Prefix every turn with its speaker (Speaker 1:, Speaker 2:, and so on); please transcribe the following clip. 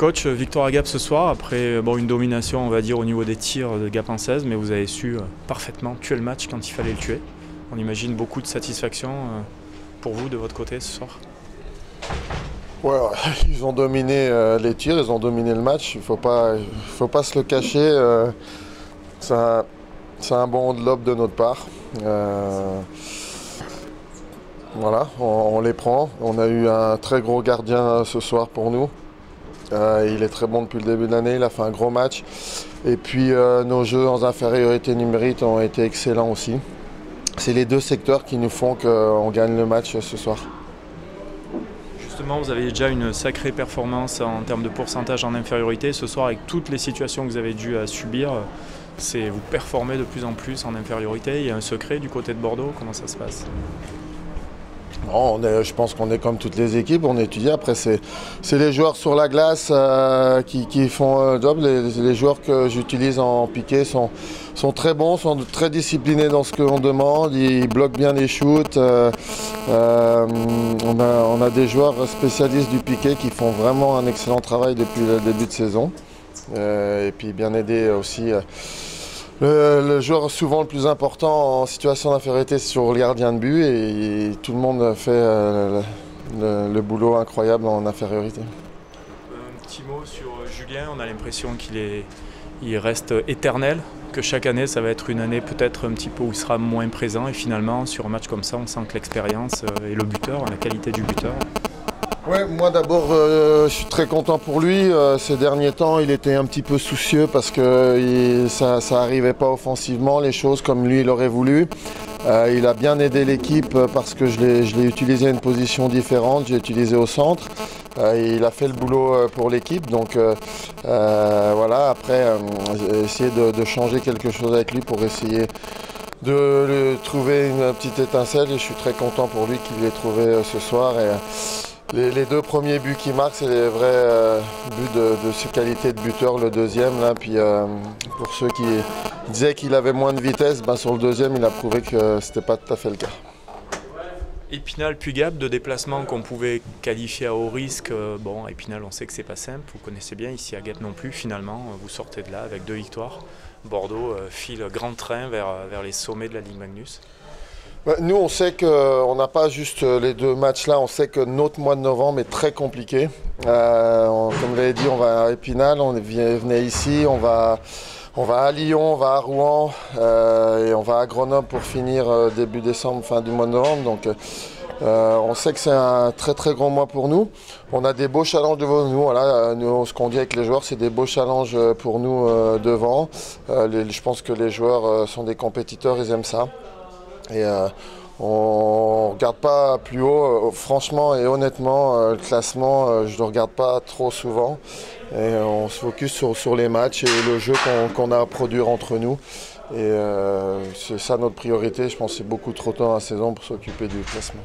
Speaker 1: Coach, victoire à Gap ce soir, après une domination on va dire au niveau des tirs de Gap en 16, mais vous avez su parfaitement tuer le match quand il fallait le tuer. On imagine beaucoup de satisfaction pour vous de votre côté ce soir.
Speaker 2: Ouais, ils ont dominé les tirs, ils ont dominé le match, il ne faut pas se le cacher. C'est un bon lob de notre part. Voilà, on les prend. On a eu un très gros gardien ce soir pour nous. Il est très bon depuis le début de l'année, il a fait un gros match. Et puis nos jeux en infériorité numérique ont été excellents aussi. C'est les deux secteurs qui nous font qu'on gagne le match ce soir.
Speaker 1: Justement, vous avez déjà une sacrée performance en termes de pourcentage en infériorité. Ce soir, avec toutes les situations que vous avez dû subir, vous performez de plus en plus en infériorité. Il y a un secret du côté de Bordeaux, comment ça se passe ?
Speaker 2: Non, je pense qu'on est comme toutes les équipes, on étudie. Après, c'est les joueurs sur la glace qui font le job. Les joueurs que j'utilise en piqué sont très bons, sont très disciplinés dans ce qu'on demande. Ils bloquent bien les shoots. On a des joueurs spécialistes du piqué qui font vraiment un excellent travail depuis le début de saison. Et puis bien aidé aussi. Le joueur souvent le plus important en situation d'infériorité sur le gardien de but et tout le monde fait le boulot incroyable en infériorité.
Speaker 1: Un petit mot sur Julien, on a l'impression qu'il reste éternel, que chaque année ça va être une année peut-être un petit peu où il sera moins présent et finalement sur un match comme ça on sent que l'expérience et le buteur, la qualité du buteur.
Speaker 2: Ouais, moi d'abord je suis très content pour lui. Ces derniers temps il était un petit peu soucieux parce que ça n'arrivait pas offensivement les choses comme lui il aurait voulu. Il a bien aidé l'équipe parce que je l'ai utilisé à une position différente, j'ai utilisé au centre. Il a fait le boulot pour l'équipe, donc voilà, après essayer de changer quelque chose avec lui pour essayer de trouver une petite étincelle et je suis très content pour lui qu'il l'ait trouvé ce soir. Les deux premiers buts qu'il marque, c'est les vrais buts de ses qualités de buteur. Le deuxième, là, puis pour ceux qui disaient qu'il avait moins de vitesse, sur le deuxième, il a prouvé que ce n'était pas tout à fait le cas.
Speaker 1: Épinal puis Gap, deux déplacements qu'on pouvait qualifier à haut risque. Bon, à Épinal, on sait que c'est pas simple, vous connaissez bien, ici à Gap non plus. Finalement, vous sortez de là avec 2 victoires. Bordeaux file grand train vers les sommets de la Ligue Magnus.
Speaker 2: Nous, on sait qu'on n'a pas juste les 2 matchs-là, on sait que notre mois de novembre est très compliqué. Comme vous l'avez dit, on va à Épinal, on venait ici, on va à Lyon, on va à Rouen et on va à Grenoble pour finir début décembre, fin du mois de novembre. Donc, on sait que c'est un très très grand mois pour nous. On a des beaux challenges devant nous. Voilà, nous ce qu'on dit avec les joueurs, c'est des beaux challenges pour nous devant. Je pense que les joueurs sont des compétiteurs, ils aiment ça. Et on ne regarde pas plus haut, franchement et honnêtement, le classement, je ne le regarde pas trop souvent. Et on se focus sur les matchs et le jeu qu'on a à produire entre nous. Et c'est ça notre priorité, je pense que c'est beaucoup trop tôt dans la saison pour s'occuper du classement.